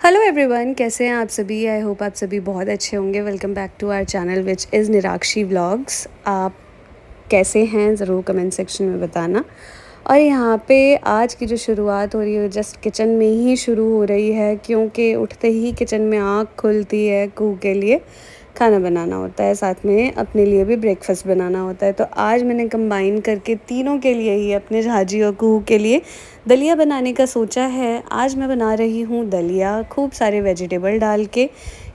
Hello everyone, कैसे हैं आप सभी। आई होप आप सभी बहुत अच्छे होंगे। Welcome back to our channel which is Nirakshi vlogs. आप कैसे हैं ज़रूर कमेंट सेक्शन में बताना। और यहाँ पे आज की जो शुरुआत हो रही है जस्ट किचन में ही शुरू हो रही है, क्योंकि उठते ही किचन में आँख खुलती है। कुहू के लिए खाना बनाना होता है, साथ में अपने लिए भी ब्रेकफास्ट बनाना होता है। तो आज मैंने कंबाइन करके तीनों के लिए ही, अपने झाजी और कुहू के लिए दलिया बनाने का सोचा है। आज मैं बना रही हूँ दलिया, खूब सारे वेजिटेबल डाल के।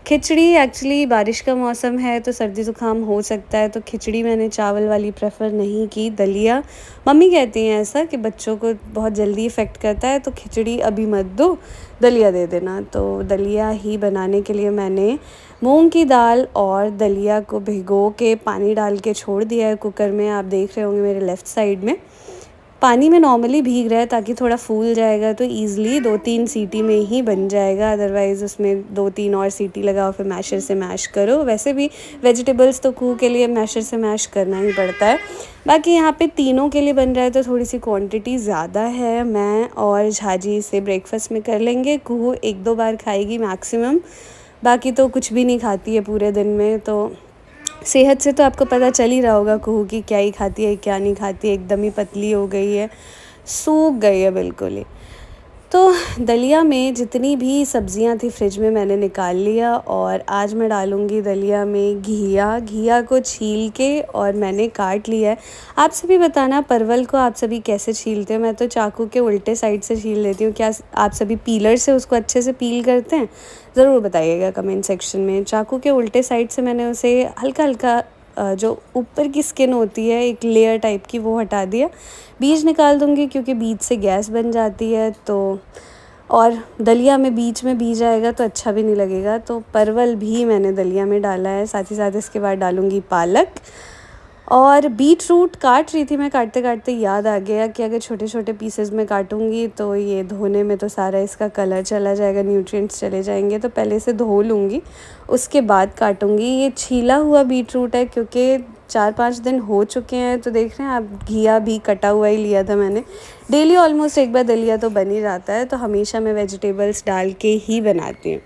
खिचड़ी एक्चुअली बारिश का मौसम है तो सर्दी ज़ुकाम हो सकता है, तो खिचड़ी मैंने चावल वाली प्रेफर नहीं की। दलिया मम्मी कहती हैं ऐसा कि बच्चों को बहुत जल्दी इफ़ेक्ट करता है, तो खिचड़ी अभी मत दो, दलिया दे देना। तो दलिया ही बनाने के लिए मैंने मूंग की दाल और दलिया को भिगो के पानी डाल के छोड़ दिया है कुकर में। आप देख रहे होंगे मेरे लेफ़्ट साइड में पानी में नॉर्मली भीग रहा है, ताकि थोड़ा फूल जाएगा तो ईज़िली 2-3 सीटी में ही बन जाएगा। अदरवाइज़ उसमें 2-3 और सीटी लगाओ, फिर मैशर से मैश करो। वैसे भी वेजिटेबल्स तो कुहू के लिए मैशर से मैश करना ही पड़ता है। बाकी यहाँ पे तीनों के लिए बन रहा है तो थोड़ी सी क्वांटिटी ज़्यादा है। मैं और झाजी इसे ब्रेकफास्ट में कर लेंगे। कुहू 1-2 बार खाएगी मैक्सिमम, बाकी तो कुछ भी नहीं खाती है पूरे दिन में। तो सेहत से तो आपको पता चल ही रहा होगा कुहू की क्या ही खाती है क्या नहीं खाती है। एकदम ही पतली हो गई है, सूख गई है बिल्कुल ही। तो दलिया में जितनी भी सब्जियां थी फ्रिज में मैंने निकाल लिया, और आज मैं डालूँगी दलिया में घिया को छील के और मैंने काट लिया है। आप सभी बताना परवल को आप सभी कैसे छीलते हो। मैं तो चाकू के उल्टे साइड से छील लेती हूँ। क्या आप सभी पीलर से उसको अच्छे से पील करते हैं? ज़रूर बताइएगा कमेंट सेक्शन में। चाकू के उल्टे साइड से मैंने उसे हल्का हल्का जो ऊपर की स्किन होती है एक लेयर टाइप की, वो हटा दिया। बीज निकाल दूँगी क्योंकि बीज से गैस बन जाती है, तो और दलिया में बीच में बीज आएगा तो अच्छा भी नहीं लगेगा। तो परवल भी मैंने दलिया में डाला है। साथ ही साथ इसके बाद डालूँगी पालक और बीट रूट। काट रही थी मैं, काटते काटते याद आ गया कि अगर छोटे छोटे पीसेस में काटूँगी तो ये धोने में तो सारा इसका कलर चला जाएगा, न्यूट्रिएंट्स चले जाएंगे। तो पहले इसे धो लूँगी, उसके बाद काटूँगी। ये छीला हुआ बीट रूट है क्योंकि 4-5 दिन हो चुके हैं। तो देख रहे हैं आप, घिया भी कटा हुआ ही लिया था मैंने। डेली ऑलमोस्ट एक बार दलिया तो बन ही जाता है, तो हमेशा मैं वेजिटेबल्स डाल के ही बनाती हूँ।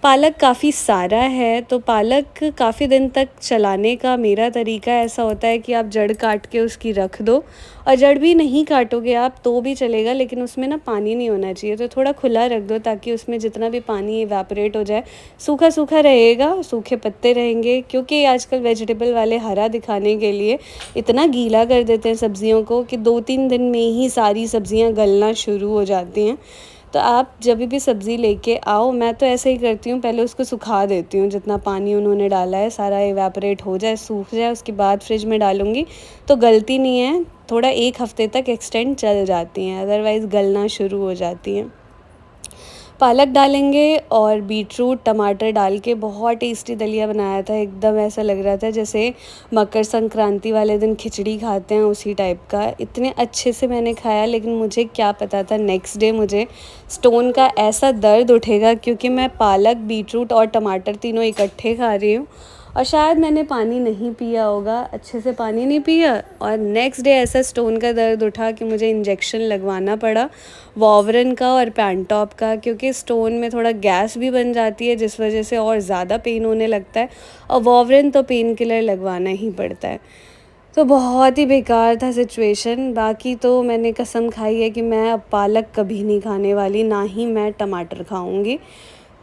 पालक काफ़ी सारा है, तो पालक काफ़ी दिन तक चलाने का मेरा तरीका ऐसा होता है कि आप जड़ काट के उसकी रख दो, और जड़ भी नहीं काटोगे आप तो भी चलेगा, लेकिन उसमें ना पानी नहीं होना चाहिए। तो थोड़ा खुला रख दो ताकि उसमें जितना भी पानी इवेपोरेट हो जाए। सूखा सूखा रहेगा, सूखे पत्ते रहेंगे, क्योंकि आजकल वेजिटेबल वाले हरा दिखाने के लिए इतना गीला कर देते हैं सब्जियों को कि 2-3 दिन में ही सारी सब्जियां गलना शुरू हो जाती हैं। तो आप जब भी सब्ज़ी लेके आओ, मैं तो ऐसे ही करती हूँ, पहले उसको सुखा देती हूँ। जितना पानी उन्होंने डाला है सारा इवेपोरेट हो जाए, सूख जाए, उसके बाद फ्रिज में डालूँगी तो गलती नहीं है। थोड़ा 1 हफ़्ते तक एक्सटेंड चल जाती हैं, अदरवाइज़ गलना शुरू हो जाती हैं। पालक डालेंगे और बीटरूट टमाटर डाल के बहुत टेस्टी दलिया बनाया था। एकदम ऐसा लग रहा था जैसे मकर संक्रांति वाले दिन खिचड़ी खाते हैं उसी टाइप का। इतने अच्छे से मैंने खाया, लेकिन मुझे क्या पता था नेक्स्ट डे मुझे स्टोन का ऐसा दर्द उठेगा, क्योंकि मैं पालक बीटरूट और टमाटर तीनों इकट्ठे खा रही हूँ। और शायद मैंने पानी नहीं पिया होगा, अच्छे से पानी नहीं पिया, और नेक्स्ट डे ऐसा स्टोन का दर्द उठा कि मुझे इंजेक्शन लगवाना पड़ा वॉवरन का और पैंटॉप का, क्योंकि स्टोन में थोड़ा गैस भी बन जाती है जिस वजह से और ज़्यादा पेन होने लगता है, और वॉवरन तो पेन किलर लगवाना ही पड़ता है। तो बहुत ही बेकार था सिचुएशन। बाकी तो मैंने कसम खाई है कि मैं अब पालक कभी नहीं खाने वाली, ना ही मैं टमाटर खाऊंगी,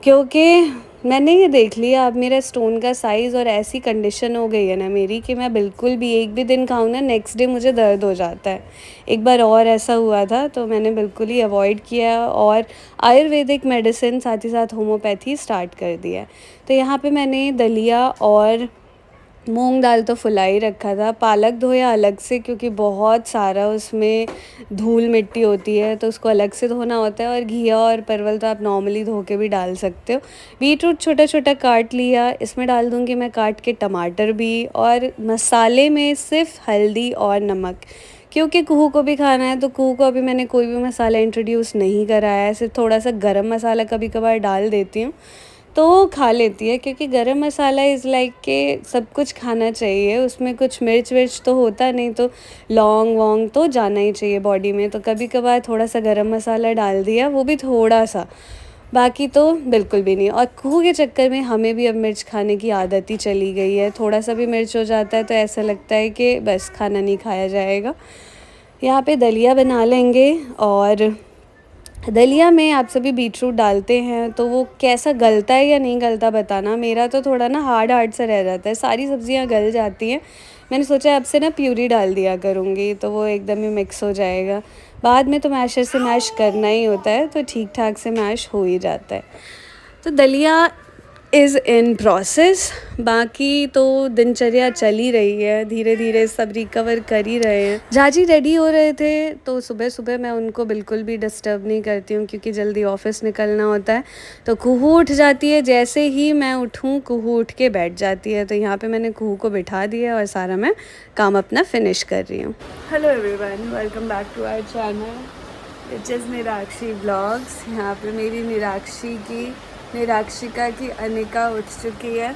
क्योंकि मैंने ये देख लिया अब मेरा स्टोन का साइज़, और ऐसी कंडीशन हो गई है ना मेरी कि मैं बिल्कुल भी एक भी दिन खाऊं ना, नेक्स्ट डे मुझे दर्द हो जाता है। एक बार और ऐसा हुआ था, तो मैंने बिल्कुल ही अवॉइड किया और आयुर्वेदिक मेडिसिन साथ ही साथ होम्योपैथी स्टार्ट कर दिया है। तो यहाँ पे मैंने दलिया और मूंग दाल तो फुला ही रखा था। पालक धोया अलग से, क्योंकि बहुत सारा उसमें धूल मिट्टी होती है तो उसको अलग से धोना होता है, और घिया और परवल तो आप नॉर्मली धो के भी डाल सकते हो। बीटरूट छोटा छोटा काट लिया, इसमें डाल दूँगी मैं काट के टमाटर भी, और मसाले में सिर्फ हल्दी और नमक, क्योंकि कुहू को भी खाना है। तो कुहू को अभी मैंने कोई भी मसाला इंट्रोड्यूस नहीं कराया है, सिर्फ थोड़ा सा गरम मसाला कभी कभार डाल देती हूँ तो खा लेती है, क्योंकि गरम मसाला इज़ लाइक के सब कुछ खाना चाहिए। उसमें कुछ मिर्च विर्च तो होता नहीं, तो लौंग वोंग तो जाना ही चाहिए बॉडी में। तो कभी कभार थोड़ा सा गरम मसाला डाल दिया, वो भी थोड़ा सा, बाकी तो बिल्कुल भी नहीं। और कुहू के चक्कर में हमें भी अब मिर्च खाने की आदत ही चली गई है। थोड़ा सा भी मिर्च हो जाता है तो ऐसा लगता है कि बस खाना नहीं खाया जाएगा। यहाँ पे दलिया बना लेंगे, और दलिया में आप सभी बीटरूट डालते हैं तो वो कैसा गलता है या नहीं गलता बताना। मेरा तो थोड़ा ना हार्ड हार्ड सा रह जाता है, सारी सब्जियां गल जाती हैं। मैंने सोचा अब से ना प्यूरी डाल दिया करूँगी तो वो एकदम ही मिक्स हो जाएगा। बाद में तो मैशर से मैश करना ही होता है तो ठीक ठाक से मैश हो ही जाता है। तो दलिया इज़ इन प्रोसेस। बाकी तो दिनचर्या चल ही रही है, धीरे धीरे सब रिकवर कर ही रहे हैं। जाजी रेडी हो रहे थे तो सुबह सुबह मैं उनको बिल्कुल भी डिस्टर्ब नहीं करती हूँ क्योंकि जल्दी ऑफिस निकलना होता है। तो कुहू उठ जाती है, जैसे ही मैं उठूँ कुहू उठ के बैठ जाती है। तो यहाँ पे मैंने कुहू को बिठा दिया और सारा मैं काम अपना फिनिश कर रही हूँ। Hello everyone, welcome back to our channel which is Nirakshi vlogs. यहाँ पे मेरी निराक्षिका की अनिका उठ चुकी है।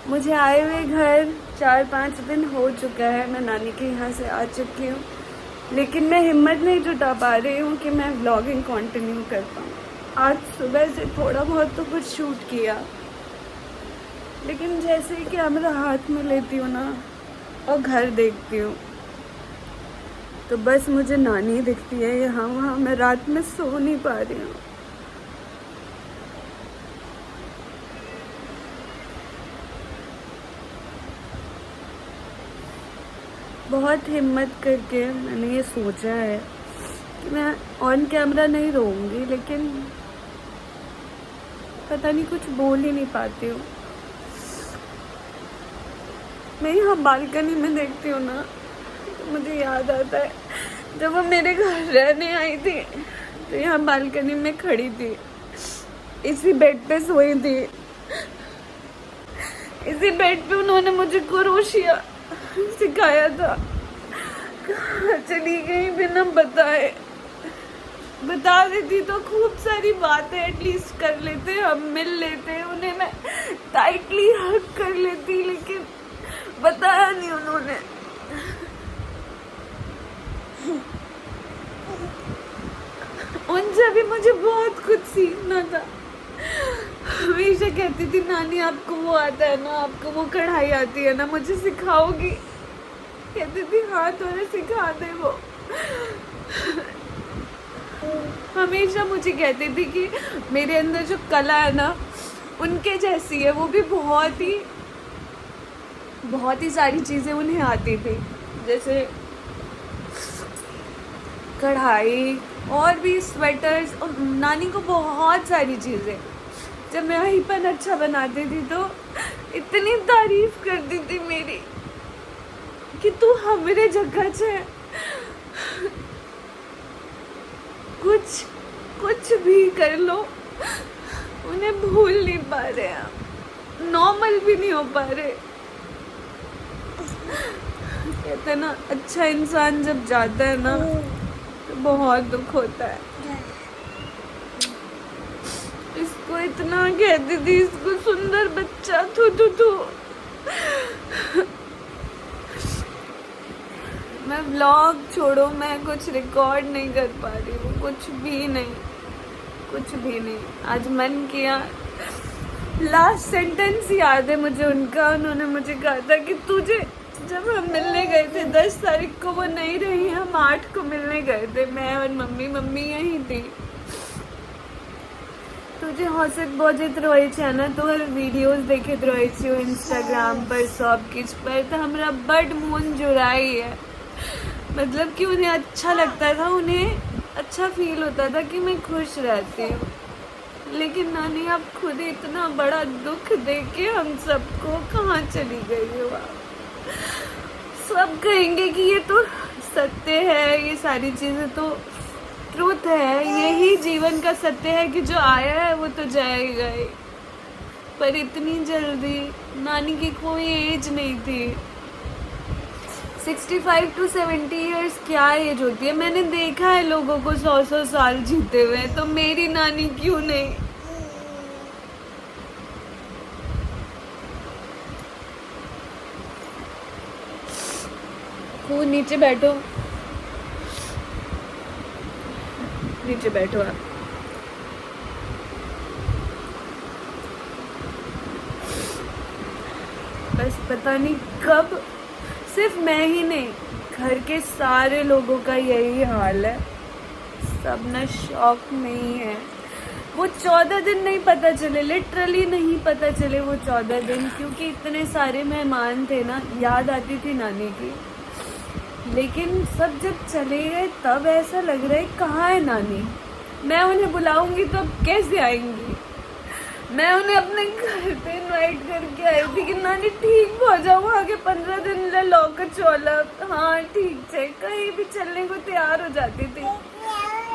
मुझे आए हुए घर 4-5 दिन हो चुका है, मैं नानी के यहाँ से आ चुकी हूँ, लेकिन मैं हिम्मत नहीं जुटा पा रही हूँ कि मैं व्लॉगिंग कंटिन्यू कर पाऊँ। आज सुबह से थोड़ा बहुत तो कुछ शूट किया, लेकिन जैसे ही कैमरा हाथ में लेती हूँ ना और घर देखती हूँ तो बस मुझे नानी दिखती है यहाँ वहाँ। मैं रात में सो नहीं पा रही हूँ। बहुत हिम्मत करके मैंने ये सोचा है कि मैं ऑन कैमरा नहीं रोऊंगी, लेकिन पता नहीं कुछ बोल ही नहीं पाती हूँ। मैं यहाँ बालकनी में देखती हूँ ना तो मुझे याद आता है जब वो मेरे घर रहने आई थी तो यहाँ बालकनी में खड़ी थी, इसी बेड पे सोई थी, इसी बेड पे उन्होंने मुझे क्रोशिया सिखाया था। चली गई बिना बताए, बता देती तो खूब सारी बातें एटलीस्ट कर लेते, हम मिल लेते, उन्हें मैं टाइटली हग कर लेती, लेकिन बताया नहीं उन्होंने। उनसे भी मुझे बहुत कुछ सीखना था। हमेशा कहती थी नानी आपको वो आता है ना, आपको वो कढ़ाई आती है ना, मुझे सिखाओगी? कहती थी हाँ तुम्हें सिखा दे वो। हमेशा मुझे कहती थी कि मेरे अंदर जो कला है ना उनके जैसी है। वो भी बहुत ही सारी चीज़ें उन्हें आती थी, जैसे कढ़ाई और भी स्वेटर्स, और नानी को बहुत सारी चीज़ें। जब मैं वहीं पर अच्छा बनाती थी तो इतनी तारीफ करती थी मेरी कि तू हमारे जगह छे। कुछ भी कर लो उन्हें भूल नहीं पा रहे हैं, नॉर्मल भी नहीं हो पा रहे। कहते हैं ना अच्छा इंसान जब जाता है ना तो बहुत दुख होता है। इसको इतना कहती थी, इसको सुंदर बच्चा, थू। मैं व्लॉग छोड़ो, मैं कुछ रिकॉर्ड नहीं कर पा रही हूँ, कुछ भी नहीं। आज मन किया, लास्ट सेंटेंस याद है मुझे उनका। उन्होंने मुझे कहा था कि तुझे, जब हम मिलने गए थे 10 तारीख को, वो नहीं रही, हम 8 को मिलने गए थे, मैं और मम्मी यहीं थी। तुझे हौसत बोझत रही है ना, तो वीडियोस देखत रही छो इंस्टाग्राम पर, सब किस पर, तो हमरा बड मन जुड़ाई है। मतलब कि उन्हें अच्छा लगता था, उन्हें अच्छा फील होता था कि मैं खुश रहती हूँ। लेकिन नानी आप खुद ही इतना बड़ा दुख देके हम सबको कहाँ चली गई हो आप। सब कहेंगे कि ये तो सत्य है, ये सारी चीज़ें तो ट्रूथ है, यही जीवन का सत्य है कि जो आया है वो तो जाएगा ही। पर इतनी जल्दी नानी की कोई एज नहीं थी। 65 to 70 ईयर्स क्या एज होती है? मैंने देखा है लोगों को 100 साल जीते हुए, तो मेरी नानी क्यों नहीं? खूब नीचे बैठो आप। बस पता नहीं कब, सिर्फ मैं ही नहीं, घर के सारे लोगों का यही हाल है, सब ना शॉक में ही है। वो 14 दिन नहीं पता चले, लिटरली नहीं पता चले वो 14 दिन, क्योंकि इतने सारे मेहमान थे ना, याद आती थी नानी की। लेकिन सब जब चले गए तब ऐसा लग रहा है कहाँ है नानी। मैं उन्हें बुलाऊंगी तो अब कैसे आएंगी। मैं उन्हें अपने घर पे इनवाइट करके आई थी कि नानी ठीक हो जाओ, आगे 15 दिन ले लो चोला, हाँ ठीक है, कहीं भी चलने को तैयार हो जाती थी।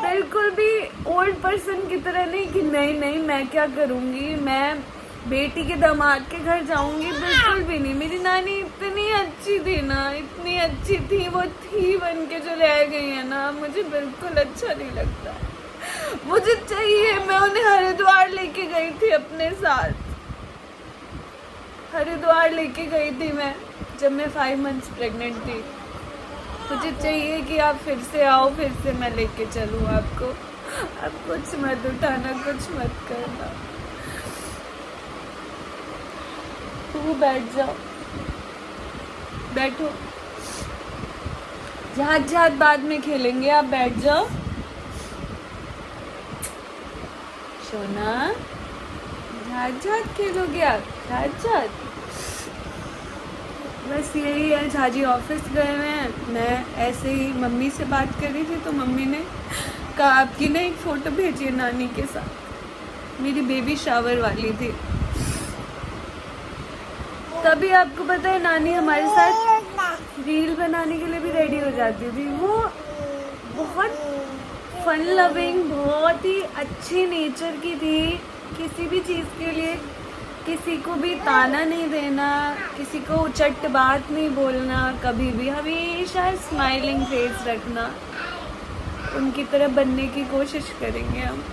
बिल्कुल भी ओल्ड पर्सन की तरह नहीं कि नहीं नहीं मैं क्या करूँगी, मैं बेटी के दामाद के घर जाऊंगी, बिल्कुल भी नहीं। मेरी नानी इतनी अच्छी थी ना, इतनी अच्छी थी, वो थी बन के जो रह गई है ना, मुझे बिल्कुल अच्छा नहीं लगता। मुझे चाहिए, मैं उन्हें हरिद्वार लेके गई थी अपने साथ, हरिद्वार लेके गई थी मैं जब मैं 5 मंथ्स प्रेग्नेंट थी। मुझे चाहिए कि आप फिर से आओ, फिर से मैं लेके चलूँ आपको। आप कुछ मत उठाना, कुछ मत करना, तू बैठ जाओ, बैठो, जहाज जहाज बाद में खेलेंगे, आप बैठ जाओ। सोना, जहाज जहाज खेलोगे आप, जहाज जहाज। बस यही है, झाजी ऑफिस गए हुए हैं। मैं ऐसे ही मम्मी से बात कर रही थी तो मम्मी ने कहा आपकी ना एक फ़ोटो भेजिए नानी के साथ, मेरी बेबी शावर वाली थी। तभी आपको पता है नानी हमारे साथ रील बनाने के लिए भी रेडी हो जाती थी। वो बहुत फन लविंग, बहुत ही अच्छी नेचर की थी। किसी भी चीज़ के लिए किसी को भी ताना नहीं देना, किसी को चट बात नहीं बोलना, कभी भी हमेशा स्माइलिंग फेस रखना। उनकी तरह बनने की कोशिश करेंगे हम।